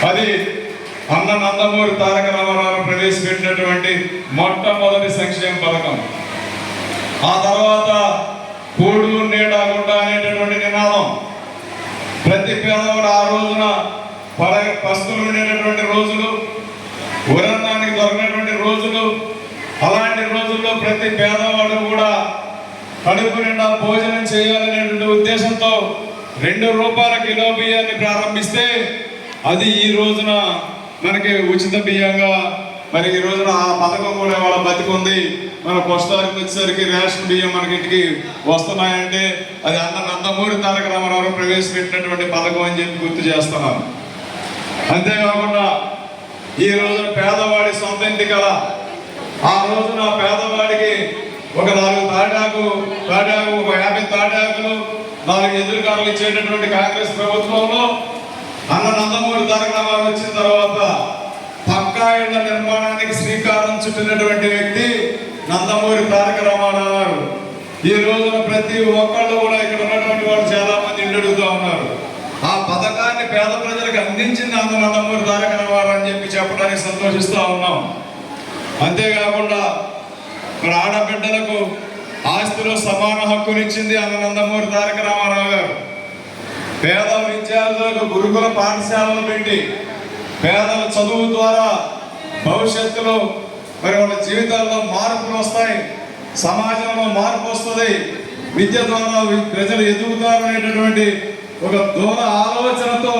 అది అన్న నందమూరి తారక రామారావు ప్రవేశపెట్టినటువంటి మొట్టమొదటి సంక్షేమ పథకం. ఆ తర్వాత కూడు నీడ గుడ్డ అనేటటువంటి నినాదం. ప్రతి పేదవాడు ఆ రోజున పస్తులు ఉండేటటువంటి రోజులు, ఉరన్నానికి దొరికినటువంటి రోజులు. అలాంటి రోజుల్లో ప్రతి పేదవాడు కూడా కడుపు నిండా భోజనం చేయాలనేటువంటి ఉద్దేశంతో 2 రూపాయల కిలో బియ్యాన్ని ప్రారంభిస్తే అది ఈ రోజున మనకి ఉచిత బియ్యంగా మరి ఈ రోజున ఆ పథకం కూడా వాళ్ళ బతికుంది. మన పోస్టానికి వచ్చేసరికి రేషన్ బియ్యం మనకి ఇంటికి వస్తున్నాయంటే అది అన్న నందమూరి తారక రామారావు ప్రవేశపెట్టినటువంటి పథకం అని చెప్పి గుర్తు చేస్తున్నారు. అంతేకాకుండా ఈ రోజున పేదవాడి సొంత ఇంటి కల. ఆ రోజున పేదవాడికి ఒక 4 తాటాకు ఒక 50 తాటాకులు 4 ఎదురుకారులు ఇచ్చేటటువంటి కాంగ్రెస్ ప్రభుత్వంలో అన్న నందమూరి తారక రామారావు వచ్చిన తర్వాత పక్కా ఇళ్ల నిర్మాణానికి శ్రీకారం చుట్టినటువంటి వ్యక్తి నందమూరి తారక రామారావు గారు. ఈ రోజున ప్రతి ఒక్కళ్ళు కూడా ఇక్కడ ఉన్నటువంటి వాళ్ళు చాలా మంది ఇళ్ళు అడుగుతూ ఉన్నారు. ఆ పథకాన్ని పేద ప్రజలకు అందించింది అన్న నందమూరి తారక రామారావు అని చెప్పి చెప్పడానికి సంతోషిస్తూ ఉన్నాం. అంతేకాకుండా మరి ఆడబిడ్డలకు ఆస్తిలో సమాన హక్కునిచ్చింది అన్న నందమూరి తారక రామారావు గారు. పేద విద్యార్థులకు గురుకుల పాఠశాలలు పెట్టి పేదల చదువు ద్వారా భవిష్యత్తులో మరి వాళ్ళ జీవితాల్లో మార్పులు వస్తాయి, సమాజంలో మార్పు వస్తుంది, విద్య ద్వారా ప్రజలు ఎదుగుతారు అనేటటువంటి ఒక దూర ఆలోచనతో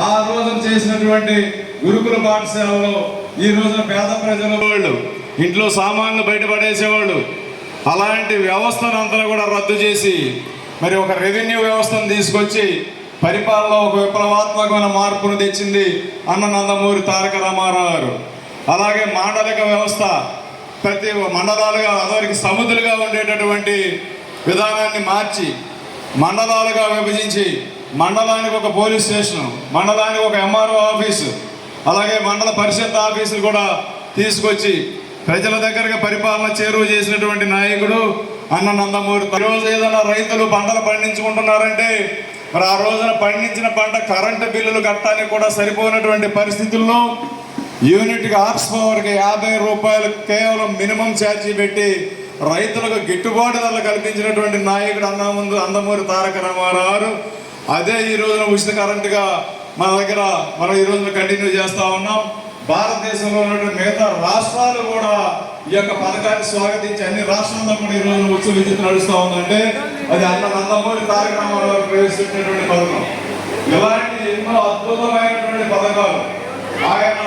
ఆ రోజున చేసినటువంటి గురుకుల పాఠశాలలో ఈ రోజున పేద ప్రజల వాళ్ళు ఇంట్లో సామాన్లు బయటపడేసేవాళ్ళు. అలాంటి వ్యవస్థను అంతా కూడా రద్దు చేసి మరి ఒక రెవెన్యూ వ్యవస్థను తీసుకొచ్చి పరిపాలనలో ఒక విప్లవాత్మకమైన మార్పును తెచ్చింది అన్న నందమూరి తారక రామారావు గారు. అలాగే మాండలిక వ్యవస్థ, ప్రతి మండలాలుగా అదరికి సముద్రులుగా ఉండేటటువంటి విధానాన్ని మార్చి మండలాలుగా విభజించి మండలానికి ఒక పోలీస్ స్టేషను, మండలానికి ఒక ఎంఆర్ఓ ఆఫీసు, అలాగే మండల పరిషత్ ఆఫీసులు కూడా తీసుకొచ్చి ప్రజల దగ్గరగా పరిపాలన చేరువ చేసినటువంటి నాయకుడు అన్న నందమూరి. ఈరోజు ఏదైనా రైతులు పంటలు పండించుకుంటున్నారంటే మరి ఆ రోజున పండించిన పంట కరెంటు బిల్లులు కట్టడానికి కూడా సరిపోయినటువంటి పరిస్థితుల్లో యూనిట్కి హార్స్ పవర్కి 50 రూపాయలు కేవలం మినిమం ఛార్జీ పెట్టి రైతులకు గిట్టుబాటు ధరలు కల్పించినటువంటి నాయకుడు నందమూరి తారక రామారావు. అదే ఈ రోజున ఉచిత కరెంటుగా మన దగ్గర మనం ఈ రోజున కంటిన్యూ చేస్తూ ఉన్నాం. భారతదేశంలో ఉన్నటువంటి మిగతా రాష్ట్రాలు కూడా ఈ యొక్క పథకాన్ని స్వాగతించి అన్ని రాష్ట్రాల్లో కూడా ఈ రోజు ఉచిత విద్యుత్ నడుస్తూ ఉందంటే అది అన్న నందమూరి తారక రామారావు ప్రవేశించినటువంటి పథకం. ఇలాంటి ఎన్నో అద్భుతమైనటువంటి పథకాలు. ఆయన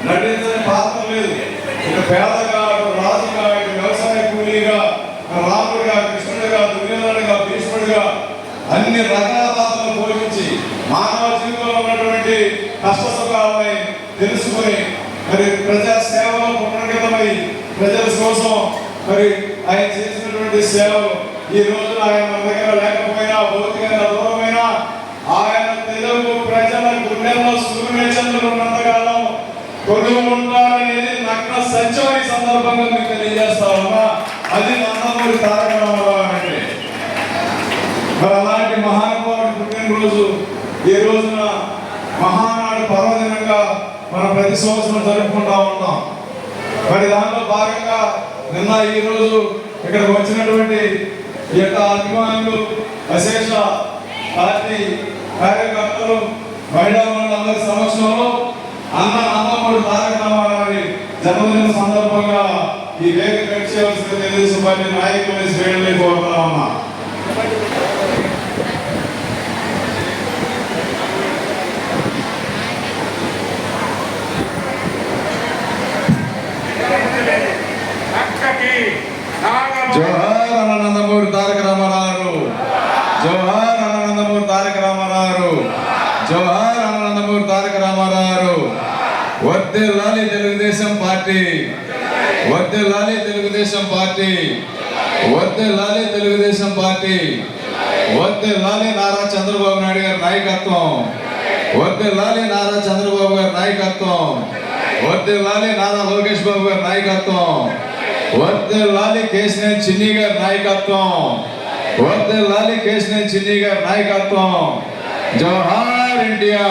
నటించని పాత్ర లేదు. ఇక పేదగా, రాజుగా, వ్యవసాయ కూలీగా, రాముడిగా, కృష్ణుడిగా, దుర్యోధనుడిగా, భీష్ముడిగా అన్ని రకాల పాత్రలు పోషించి మానవ జీవితంలో ఉన్నటువంటి కష్ట సుఖాలని తెలుసుకొని మరి ప్రజా సేవలో పునర్గతమై ప్రజల కోసం మరి ఆయన చేసినటువంటి సేవలు ఈ రోజున ఆయన మన దగ్గర లేకపోయినా, భౌతికంగా దూరమైనా ఆయన తెలుగు ప్రజల గుండెల్లో సూర్యచంద్రులు ఉన్నంతకాలం కొలువు ఉంటారనేది నగ్న సత్యం. ఈ సందర్భంగా మీకు తెలియజేస్తా ఉన్నా. అది నందమూరి తారక రామారావు అంటే. మరి అలాంటి మహానుభావుడి పుట్టినరోజు ఈ రోజున మహానాడు పర్వదినంగా మనం ప్రతి సంవత్సరం జరుపుకుంటా ఉన్నాం. మరి దానిలో భాగంగా నిన్న ఈ రోజు ఇక్కడికి వచ్చినటువంటి ఈ యొక్క అభిమానులు, అశేష పార్టీ కార్యకర్తలు, మహిళా మండలందరి సమక్షంలో అన్న నందమూరి తారక రామారావు జన్మదిన సందర్భంగా ఈ వేదిక కట్టించవలసిన తెలుగుదేశం పార్టీ నాయకులని శ్రేణులే కోరుతా ఉన్నా. జోహార్ అన్న నందమూరి తారక రామారావు, జోహార్ అన్న నందమూరి తారక రామారావు, జోహార్ అన్న నందమూరి తారక రామారావు. వర్ధిల్లాలి తెలుగుదేశం పార్టీ, వర్ధిల్లాలి తెలుగుదేశం పార్టీ, వర్ధిల్లాలి తెలుగుదేశం పార్టీ, వర్ధిల్లాలి నారా చంద్రబాబు నాయుడు గారి నాయకత్వం, వర్ధిల్లాలి నారా చంద్రబాబు గారి నాయకత్వం, వర్ధిల్లాలి నారా లోకేష్ బాబు గారి నాయకత్వం, వర్ధిల్లాలి కేశినేని చిన్ని గారి నాయకత్వం, వర్ధిల్లాలి కేశినేని చిన్ని గారి నాయకత్వం. జోహార్ ఇండియా.